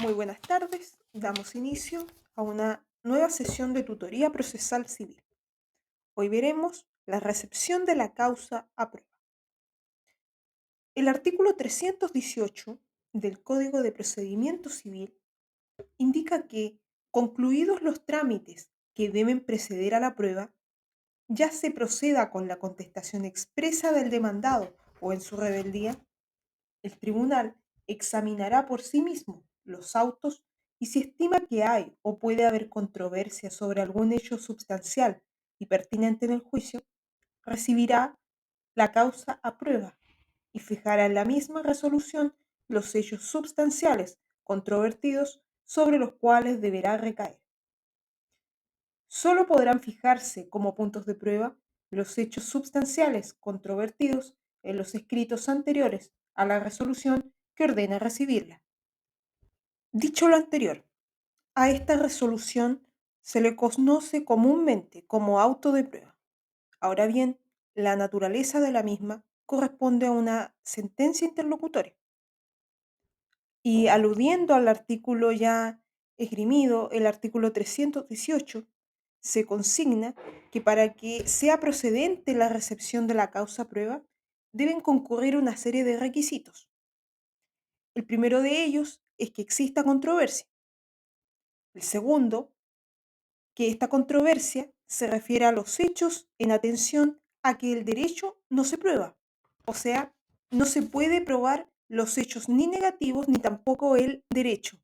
Muy buenas tardes. Damos inicio a una nueva sesión de tutoría procesal civil. Hoy veremos la recepción de la causa a prueba. El artículo 318 del Código de Procedimiento Civil indica que, concluidos los trámites que deben preceder a la prueba, ya se proceda con la contestación expresa del demandado o en su rebeldía. El tribunal examinará por sí mismo los autos y si estima que hay o puede haber controversia sobre algún hecho substancial y pertinente en el juicio, recibirá la causa a prueba y fijará en la misma resolución los hechos substanciales controvertidos sobre los cuales deberá recaer. Solo podrán fijarse como puntos de prueba los hechos substanciales controvertidos en los escritos anteriores a la resolución que ordena recibirla. Dicho lo anterior, a esta resolución se le conoce comúnmente como auto de prueba. Ahora bien, la naturaleza de la misma corresponde a una sentencia interlocutoria. Y aludiendo al artículo ya esgrimido, el artículo 318, se consigna que para que sea procedente la recepción de la causa prueba, deben concurrir una serie de requisitos. El primero de ellos es que exista controversia. El segundo, que esta controversia se refiere a los hechos en atención a que el derecho no se prueba. O sea, no se puede probar los hechos ni negativos ni tampoco el derecho.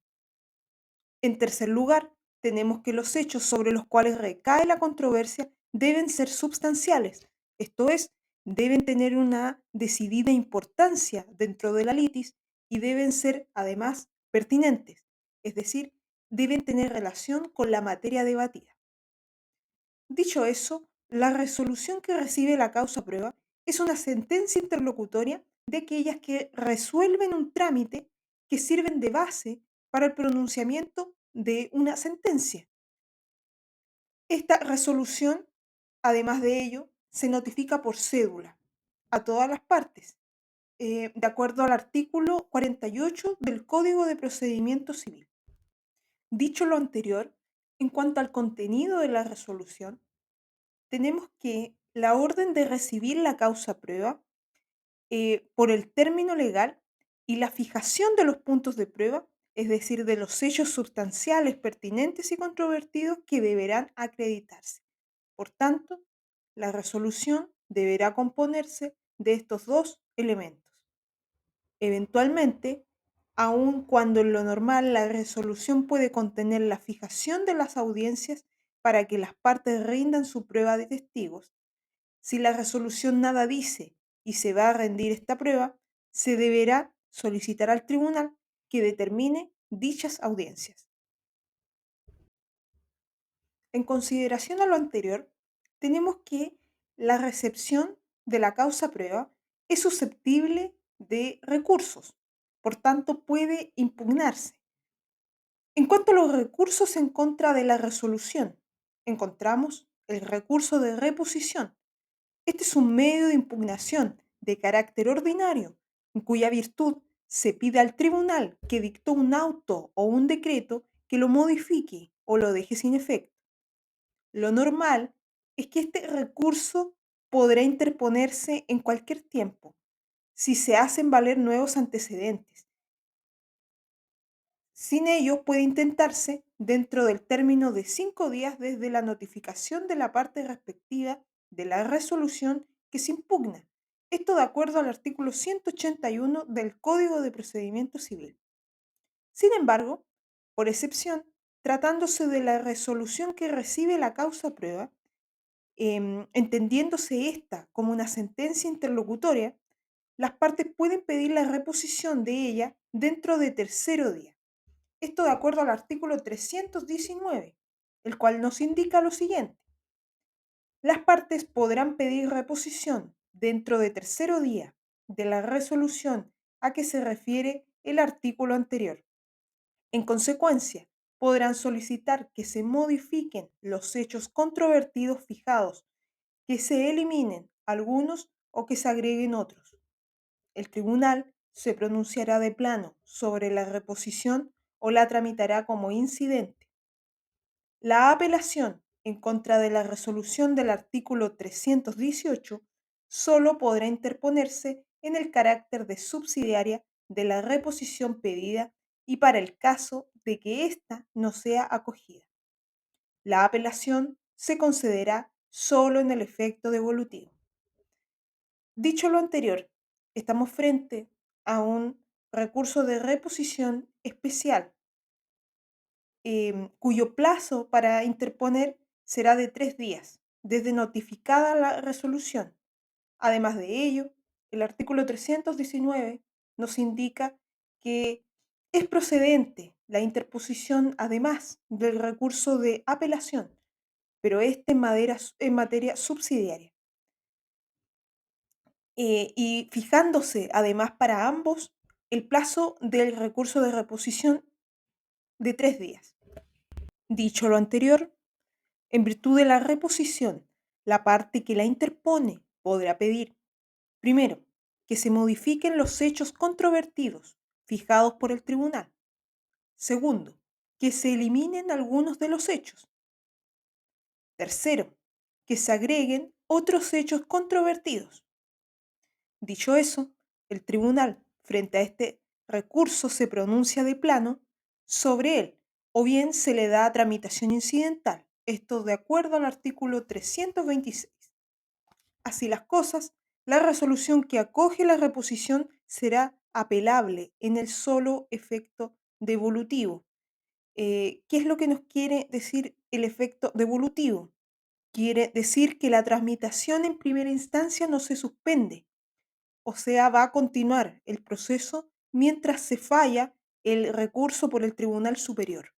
En tercer lugar, tenemos que los hechos sobre los cuales recae la controversia deben ser substanciales, esto es, deben tener una decidida importancia dentro de la litis y deben ser, además, pertinentes, es decir, deben tener relación con la materia debatida. Dicho eso, la resolución que recibe la causa prueba es una sentencia interlocutoria de aquellas que resuelven un trámite que sirven de base para el pronunciamiento de una sentencia. Esta resolución, además de ello, se notifica por cédula a todas las partes, de acuerdo al artículo 48 del Código de Procedimiento Civil. Dicho lo anterior, en cuanto al contenido de la resolución, tenemos que la orden de recibir la causa prueba por el término legal y la fijación de los puntos de prueba, es decir, de los hechos sustanciales pertinentes y controvertidos que deberán acreditarse. Por tanto, la resolución deberá componerse de estos dos elementos. Eventualmente, aun cuando en lo normal la resolución puede contener la fijación de las audiencias para que las partes rindan su prueba de testigos, si la resolución nada dice y se va a rendir esta prueba, se deberá solicitar al tribunal que determine dichas audiencias. En consideración a lo anterior, tenemos que la recepción de la causa prueba es susceptible de recursos, por tanto puede impugnarse. En cuanto a los recursos en contra de la resolución, encontramos el recurso de reposición. Este es un medio de impugnación de carácter ordinario, en cuya virtud se pide al tribunal que dictó un auto o un decreto que lo modifique o lo deje sin efecto. Lo normal es que este recurso podrá interponerse en cualquier tiempo, si se hacen valer nuevos antecedentes. Sin ello, puede intentarse dentro del término de 5 días desde la notificación de la parte respectiva de la resolución que se impugna. Esto de acuerdo al artículo 181 del Código de Procedimiento Civil. Sin embargo, por excepción, tratándose de la resolución que recibe la causa prueba, entendiéndose esta como una sentencia interlocutoria, las partes pueden pedir la reposición de ella dentro de tercero día. Esto de acuerdo al artículo 319, el cual nos indica lo siguiente. Las partes podrán pedir reposición dentro de tercero día de la resolución a que se refiere el artículo anterior. En consecuencia, podrán solicitar que se modifiquen los hechos controvertidos fijados, que se eliminen algunos o que se agreguen otros. El tribunal se pronunciará de plano sobre la reposición o la tramitará como incidente. La apelación en contra de la resolución del artículo 318 solo podrá interponerse en el carácter de subsidiaria de la reposición pedida y para el caso de que ésta no sea acogida. La apelación se concederá solo en el efecto devolutivo. Dicho lo anterior, estamos frente a un recurso de reposición especial, cuyo plazo para interponer será de 3 días, desde notificada la resolución. Además de ello, el artículo 319 nos indica que es procedente la interposición, además del recurso de apelación, pero este en materia subsidiaria. Y fijándose además para ambos el plazo del recurso de reposición de 3 días. Dicho lo anterior, en virtud de la reposición, la parte que la interpone podrá pedir, primero, que se modifiquen los hechos controvertidos fijados por el tribunal. Segundo, que se eliminen algunos de los hechos. Tercero, que se agreguen otros hechos controvertidos. Dicho eso, el tribunal, frente a este recurso, se pronuncia de plano sobre él o bien se le da tramitación incidental, esto de acuerdo al artículo 326. Así las cosas, la resolución que acoge la reposición será apelable en el solo efecto devolutivo. ¿Qué es lo que nos quiere decir el efecto devolutivo? Quiere decir que la tramitación en primera instancia no se suspende, o sea, va a continuar el proceso mientras se falla el recurso por el Tribunal Superior.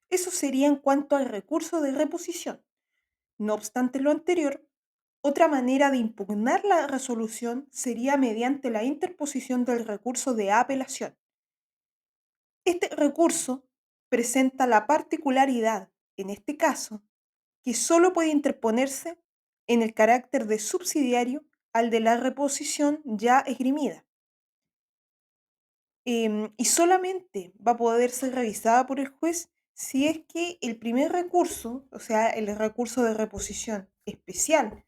Eso sería en cuanto al recurso de reposición. No obstante lo anterior, otra manera de impugnar la resolución sería mediante la interposición del recurso de apelación. Este recurso presenta la particularidad, en este caso, que solo puede interponerse en el carácter de subsidiario al de la reposición ya esgrimida. Y solamente va a poder ser revisada por el juez si es que el primer recurso, o sea, el recurso de reposición especial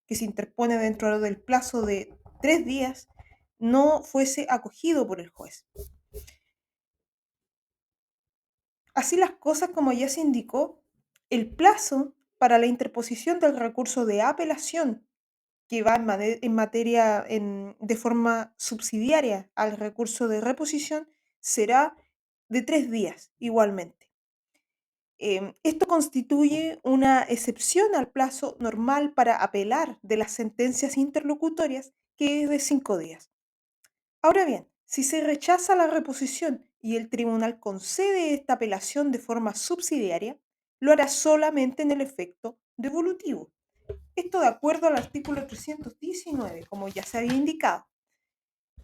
que se interpone dentro del plazo de 3 días, no fuese acogido por el juez. Así las cosas, como ya se indicó, el plazo para la interposición del recurso de apelación que va en materia de forma subsidiaria al recurso de reposición será de 3 días igualmente. Esto constituye una excepción al plazo normal para apelar de las sentencias interlocutorias, que es de 5 días. Ahora bien, si se rechaza la reposición y el tribunal concede esta apelación de forma subsidiaria, lo hará solamente en el efecto devolutivo. Esto de acuerdo al artículo 319, como ya se había indicado.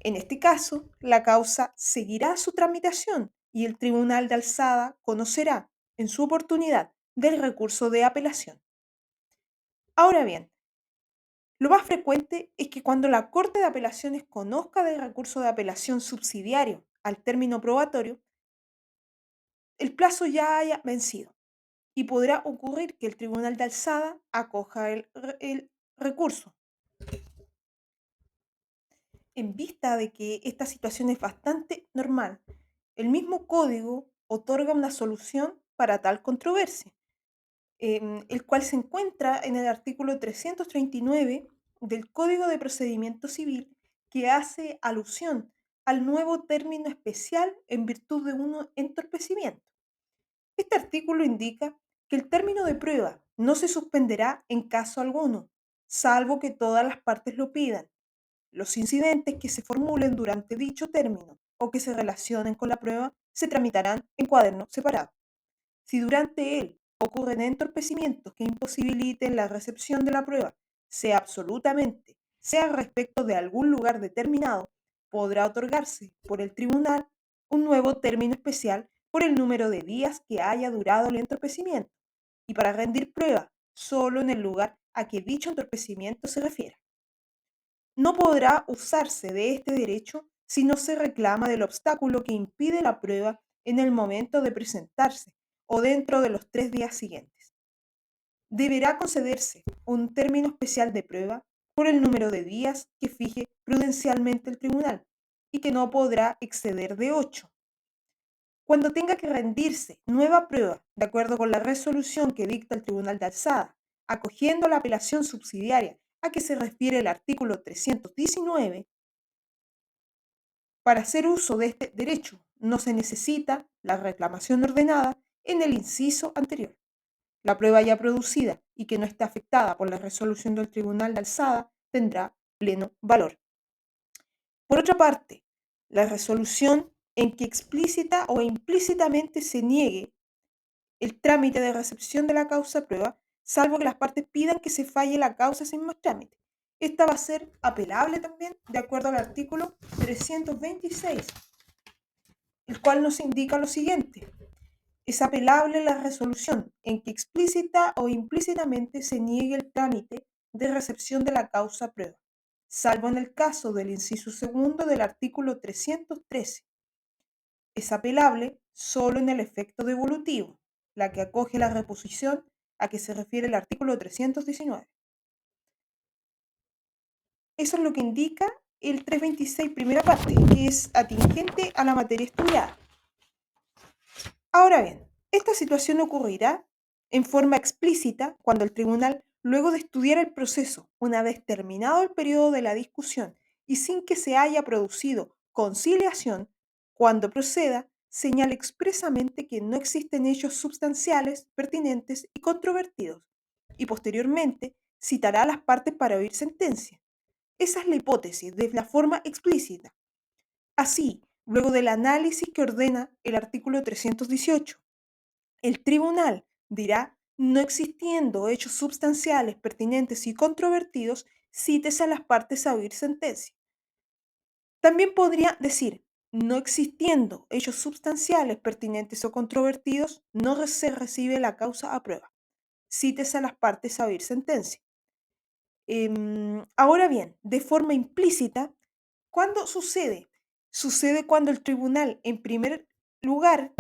En este caso, la causa seguirá su tramitación y el tribunal de alzada conocerá, en su oportunidad, del recurso de apelación. Ahora bien, lo más frecuente es que cuando la Corte de Apelaciones conozca del recurso de apelación subsidiario al término probatorio, el plazo ya haya vencido y podrá ocurrir que el tribunal de alzada acoja el recurso. En vista de que esta situación es bastante normal, el mismo código otorga una solución para tal controversia, el cual se encuentra en el artículo 339 del Código de Procedimiento Civil, que hace alusión al nuevo término especial en virtud de un entorpecimiento. Este artículo indica que el término de prueba no se suspenderá en caso alguno, salvo que todas las partes lo pidan. Los incidentes que se formulen durante dicho término o que se relacionen con la prueba se tramitarán en cuaderno separado. Si durante él ocurren entorpecimientos que imposibiliten la recepción de la prueba, sea respecto de algún lugar determinado, podrá otorgarse por el tribunal un nuevo término especial por el número de días que haya durado el entorpecimiento y para rendir prueba solo en el lugar a que dicho entorpecimiento se refiera. No podrá usarse de este derecho si no se reclama del obstáculo que impide la prueba en el momento de presentarse o dentro de los 3 días siguientes. Deberá concederse un término especial de prueba por el número de días que fije prudencialmente el tribunal y que no podrá exceder de 8. Cuando tenga que rendirse nueva prueba, de acuerdo con la resolución que dicta el Tribunal de Alzada, acogiendo la apelación subsidiaria a que se refiere el artículo 319, para hacer uso de este derecho no se necesita la reclamación ordenada en el inciso anterior. La prueba ya producida y que no esté afectada por la resolución del Tribunal de Alzada tendrá pleno valor. Por otra parte, la resolución en que explícita o implícitamente se niegue el trámite de recepción de la causa prueba, salvo que las partes pidan que se falle la causa sin más trámite. Esta va a ser apelable también de acuerdo al artículo 326, el cual nos indica lo siguiente. Es apelable la resolución en que explícita o implícitamente se niegue el trámite de recepción de la causa prueba, salvo en el caso del inciso segundo del artículo 313. Es apelable solo en el efecto devolutivo, la que acoge la reposición a que se refiere el artículo 319. Eso es lo que indica el 326 primera parte, que es atingente a la materia estudiada. Ahora bien, esta situación ocurrirá en forma explícita cuando el tribunal, luego de estudiar el proceso, una vez terminado el periodo de la discusión y sin que se haya producido conciliación, cuando proceda, señale expresamente que no existen hechos substanciales, pertinentes y controvertidos, y posteriormente citará a las partes para oír sentencia. Esa es la hipótesis de la forma explícita. Así, luego del análisis que ordena el artículo 318, el tribunal dirá, no existiendo hechos substanciales, pertinentes y controvertidos, cítese a las partes a oír sentencia. También podría decir, no existiendo hechos substanciales, pertinentes o controvertidos, no se recibe la causa a prueba. Cítese a las partes a oír sentencia. Ahora bien, de forma implícita, ¿cuándo sucede? Sucede cuando el tribunal, en primer lugar,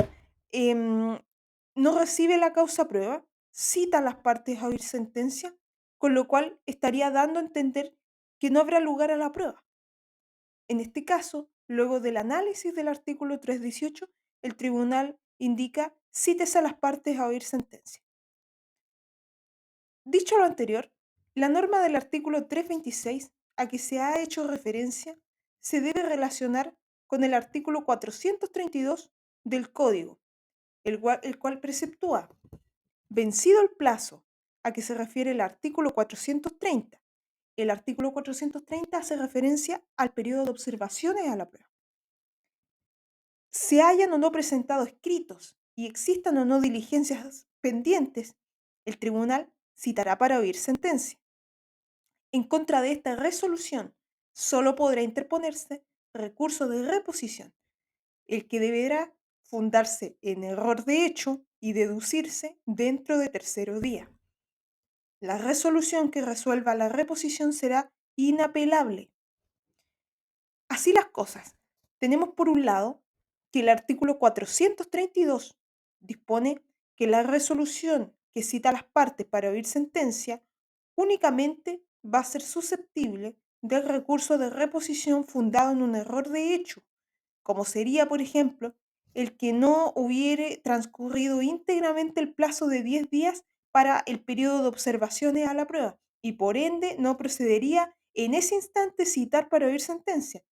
em, no recibe la causa prueba, cita a las partes a oír sentencia, con lo cual estaría dando a entender que no habrá lugar a la prueba. En este caso, luego del análisis del artículo 318, el tribunal indica cítese a las partes a oír sentencia. Dicho lo anterior, la norma del artículo 326 a que se ha hecho referencia se debe relacionar con el artículo 432 del Código, el cual preceptúa, vencido el plazo a que se refiere el artículo 430. El artículo 430 hace referencia al periodo de observaciones a la prueba. Se hayan o no presentado escritos y existan o no diligencias pendientes, el tribunal citará para oír sentencia. En contra de esta resolución, solo podrá interponerse recurso de reposición, el que deberá fundarse en error de hecho y deducirse dentro de tercero día. La resolución que resuelva la reposición será inapelable. Así las cosas. Tenemos por un lado que el artículo 432 dispone que la resolución que cita a las partes para oír sentencia únicamente va a ser susceptible del recurso de reposición fundado en un error de hecho, como sería, por ejemplo, el que no hubiere transcurrido íntegramente el plazo de 10 días para el periodo de observaciones a la prueba y por ende no procedería en ese instante citar para oír sentencia.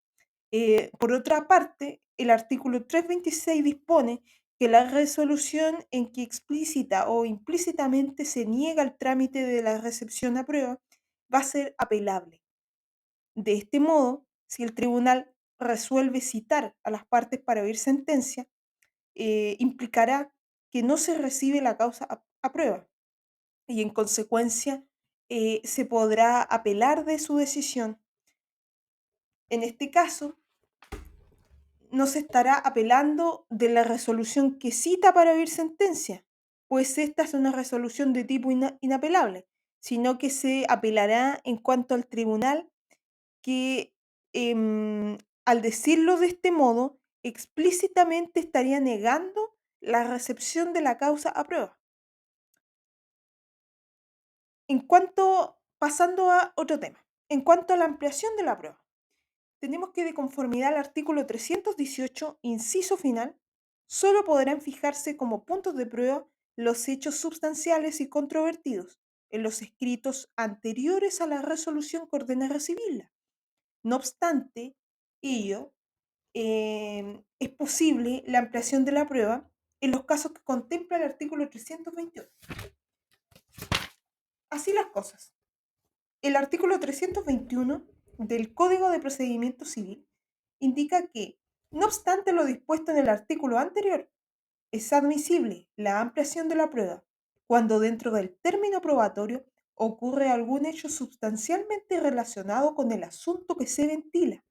Por otra parte, el artículo 326 dispone que la resolución en que explícita o implícitamente se niega el trámite de la recepción a prueba va a ser apelable. De este modo, si el tribunal resuelve citar a las partes para oír sentencia, implicará que no se recibe la causa a prueba y en consecuencia se podrá apelar de su decisión. En este caso, no se estará apelando de la resolución que cita para oír sentencia, pues esta es una resolución de tipo inapelable, sino que se apelará en cuanto al tribunal que, al decirlo de este modo, explícitamente estaría negando la recepción de la causa a prueba. Pasando a otro tema, en cuanto a la ampliación de la prueba, tenemos que de conformidad al artículo 318, inciso final, solo podrán fijarse como puntos de prueba los hechos substanciales y controvertidos en los escritos anteriores a la resolución que ordena recibirla. No obstante ello, es posible la ampliación de la prueba en los casos que contempla el artículo 321. Así las cosas. El artículo 321 del Código de Procedimiento Civil indica que, no obstante lo dispuesto en el artículo anterior, es admisible la ampliación de la prueba cuando dentro del término probatorio ocurre algún hecho sustancialmente relacionado con el asunto que se ventila.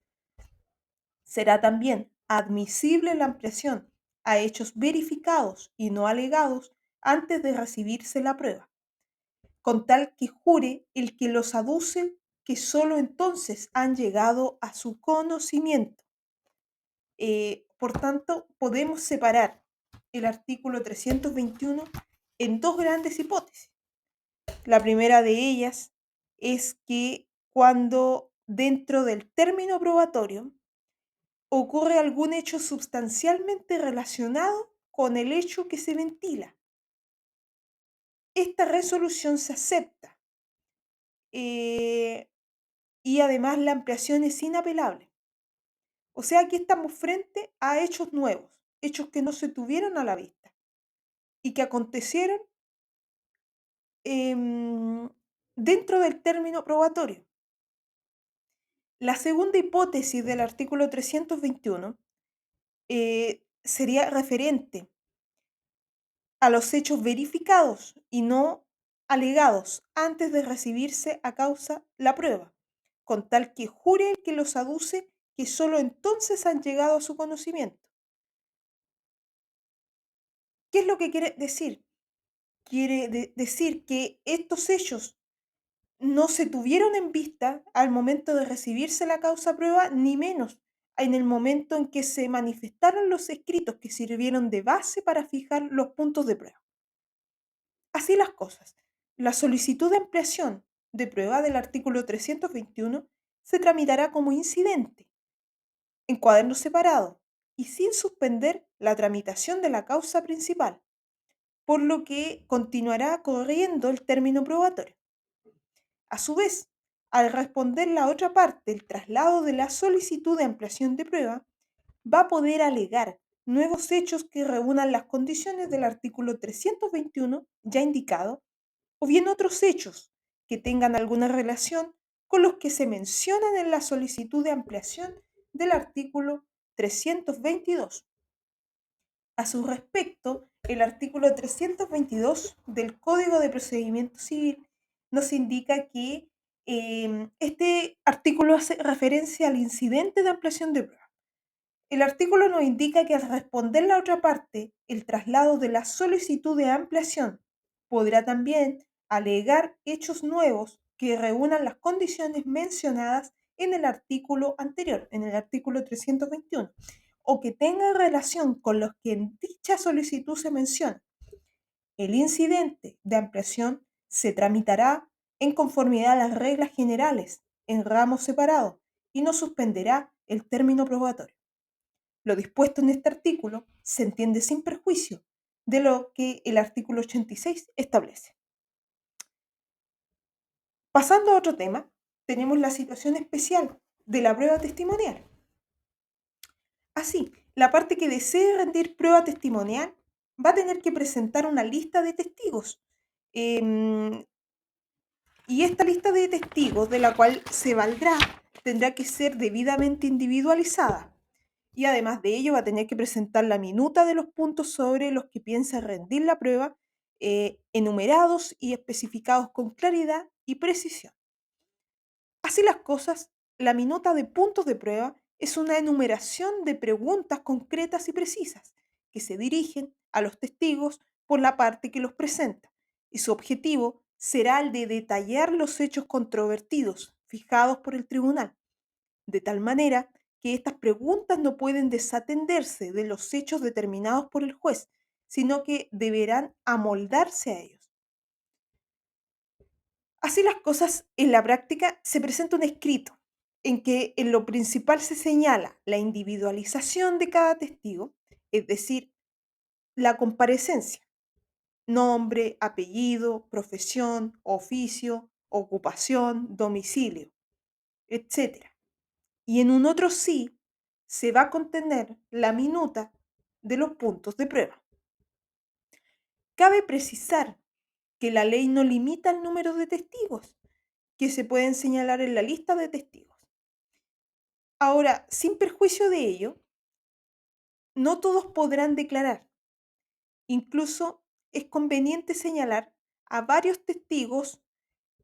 Será también admisible la ampliación a hechos verificados y no alegados antes de recibirse la prueba, con tal que jure el que los aduce que sólo entonces han llegado a su conocimiento. Por tanto, podemos separar el artículo 321 en dos grandes hipótesis. La primera de ellas es que cuando dentro del término probatorio ocurre algún hecho sustancialmente relacionado con el hecho que se ventila. Esta resolución se acepta eh, y además la ampliación es inapelable. O sea, aquí estamos frente a hechos nuevos, hechos que no se tuvieron a la vista y que acontecieron em, dentro del término probatorio. La segunda hipótesis del artículo 321 sería referente a los hechos verificados y no alegados antes de recibirse a causa la prueba, con tal que jure el que los aduce que sólo entonces han llegado a su conocimiento. ¿Qué es lo que quiere decir? Quiere decir que estos hechos no se tuvieron en vista al momento de recibirse la causa prueba, ni menos en el momento en que se manifestaron los escritos que sirvieron de base para fijar los puntos de prueba. Así las cosas, la solicitud de ampliación de prueba del artículo 321 se tramitará como incidente, en cuaderno separado y sin suspender la tramitación de la causa principal, por lo que continuará corriendo el término probatorio. A su vez, al responder la otra parte el traslado de la solicitud de ampliación de prueba, va a poder alegar nuevos hechos que reúnan las condiciones del artículo 321 ya indicado, o bien otros hechos que tengan alguna relación con los que se mencionan en la solicitud de ampliación del artículo 322. A su respecto, el artículo 322 del Código de Procedimiento Civil nos indica que este artículo hace referencia al incidente de ampliación de prueba. El artículo nos indica que al responder la otra parte, el traslado de la solicitud de ampliación podrá también alegar hechos nuevos que reúnan las condiciones mencionadas en el artículo anterior, en el artículo 321, o que tengan relación con los que en dicha solicitud se menciona. El incidente de ampliación se tramitará en conformidad a las reglas generales en ramos separados y no suspenderá el término probatorio. Lo dispuesto en este artículo se entiende sin perjuicio de lo que el artículo 86 establece. Pasando a otro tema, tenemos la situación especial de la prueba testimonial. Así, la parte que desee rendir prueba testimonial va a tener que presentar una lista de testigos. em, y esta lista de testigos de la cual se valdrá tendrá que ser debidamente individualizada. Y además de ello va a tener que presentar la minuta de los puntos sobre los que piensa rendir la prueba, enumerados y especificados con claridad y precisión. Así las cosas, la minuta de puntos de prueba es una enumeración de preguntas concretas y precisas que se dirigen a los testigos por la parte que los presenta, y su objetivo será el de detallar los hechos controvertidos fijados por el tribunal, de tal manera que estas preguntas no pueden desatenderse de los hechos determinados por el juez, sino que deberán amoldarse a ellos. Así las cosas, en la práctica se presenta un escrito en que en lo principal se señala la individualización de cada testigo, es decir, la comparecencia, nombre, apellido, profesión, oficio, ocupación, domicilio, etcétera. Y en un otro sí se va a contener la minuta de los puntos de prueba. Cabe precisar que la ley no limita el número de testigos que se pueden señalar en la lista de testigos. Ahora, sin perjuicio de ello, no todos podrán declarar. Incluso es conveniente señalar a varios testigos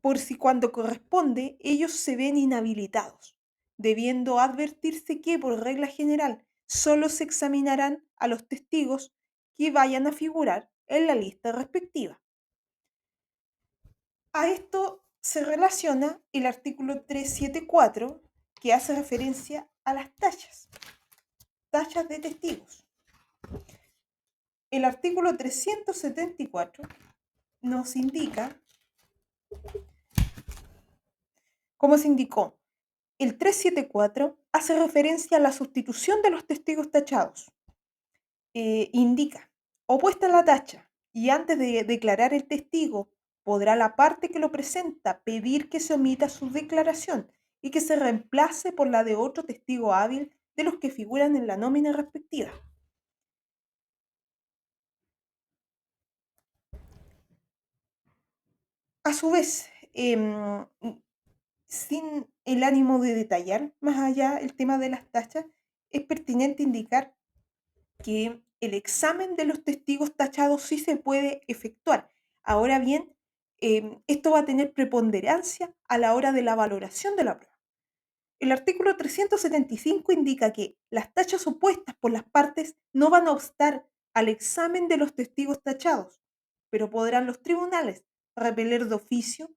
por si cuando corresponde ellos se ven inhabilitados, debiendo advertirse que por regla general solo se examinarán a los testigos que vayan a figurar en la lista respectiva. A esto se relaciona el artículo 374 que hace referencia a las tachas de testigos. El artículo 374 nos indica, como se indicó, el 374 hace referencia a la sustitución de los testigos tachados. Indica, opuesta la tacha y antes de declarar el testigo, podrá la parte que lo presenta pedir que se omita su declaración y que se reemplace por la de otro testigo hábil de los que figuran en la nómina respectiva. A su vez, sin el ánimo de detallar más allá el tema de las tachas, es pertinente indicar que el examen de los testigos tachados sí se puede efectuar. Ahora bien, esto va a tener preponderancia a la hora de la valoración de la prueba. El artículo 375 indica que las tachas opuestas por las partes no van a obstar al examen de los testigos tachados, pero podrán los tribunales repeler de oficio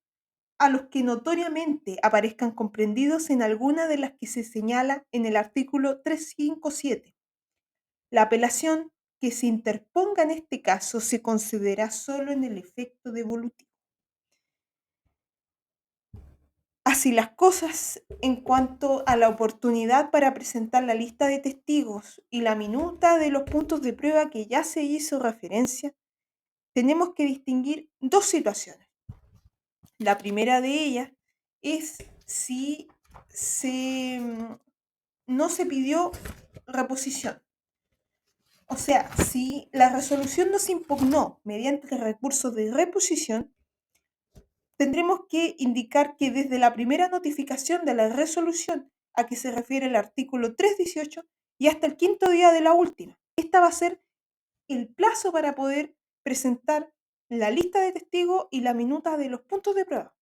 a los que notoriamente aparezcan comprendidos en alguna de las que se señala en el artículo 357. La apelación que se interponga en este caso se concederá solo en el efecto devolutivo. Así las cosas, en cuanto a la oportunidad para presentar la lista de testigos y la minuta de los puntos de prueba que ya se hizo referencia, tenemos que distinguir dos situaciones. La primera de ellas es si no se pidió reposición. O sea, si la resolución no se impugnó mediante el recurso de reposición, tendremos que indicar que desde la primera notificación de la resolución a que se refiere el artículo 318 y hasta el quinto día de la última, esta va a ser el plazo para poder presentar la lista de testigos y la minuta de los puntos de prueba.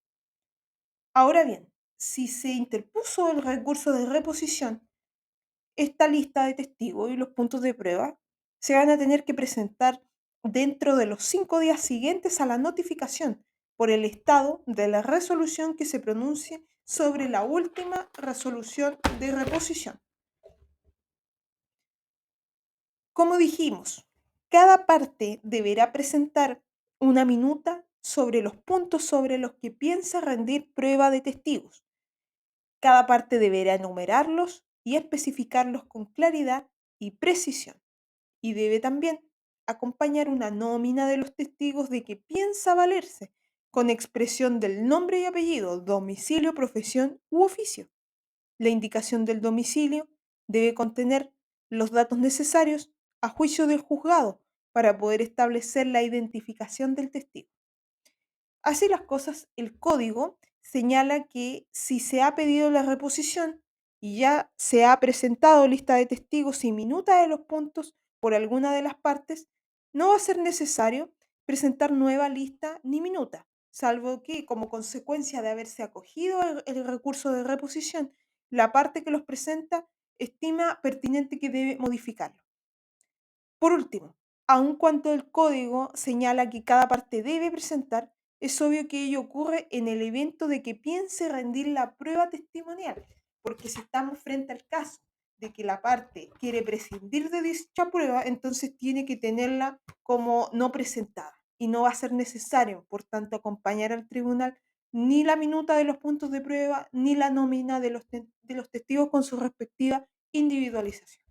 Ahora bien, si se interpuso el recurso de reposición, esta lista de testigos y los puntos de prueba se van a tener que presentar dentro de los 5 días siguientes a la notificación por el estado de la resolución que se pronuncie sobre la última resolución de reposición. Como dijimos, cada parte deberá presentar una minuta sobre los puntos sobre los que piensa rendir prueba de testigos. Cada parte deberá enumerarlos y especificarlos con claridad y precisión. Y debe también acompañar una nómina de los testigos de que piensa valerse, con expresión del nombre y apellido, domicilio, profesión u oficio. La indicación del domicilio debe contener los datos necesarios a juicio del juzgado para poder establecer la identificación del testigo. Así las cosas, el código señala que si se ha pedido la reposición y ya se ha presentado lista de testigos y minuta de los puntos por alguna de las partes, no va a ser necesario presentar nueva lista ni minuta, salvo que como consecuencia de haberse acogido el recurso de reposición, la parte que los presenta estima pertinente que debe modificarlo. Por último, aun cuando el código señala que cada parte debe presentar, es obvio que ello ocurre en el evento de que piense rendir la prueba testimonial, porque si estamos frente al caso de que la parte quiere prescindir de dicha prueba, entonces tiene que tenerla como no presentada y no va a ser necesario, por tanto, acompañar al tribunal ni la minuta de los puntos de prueba ni la nómina de los testigos con su respectiva individualización.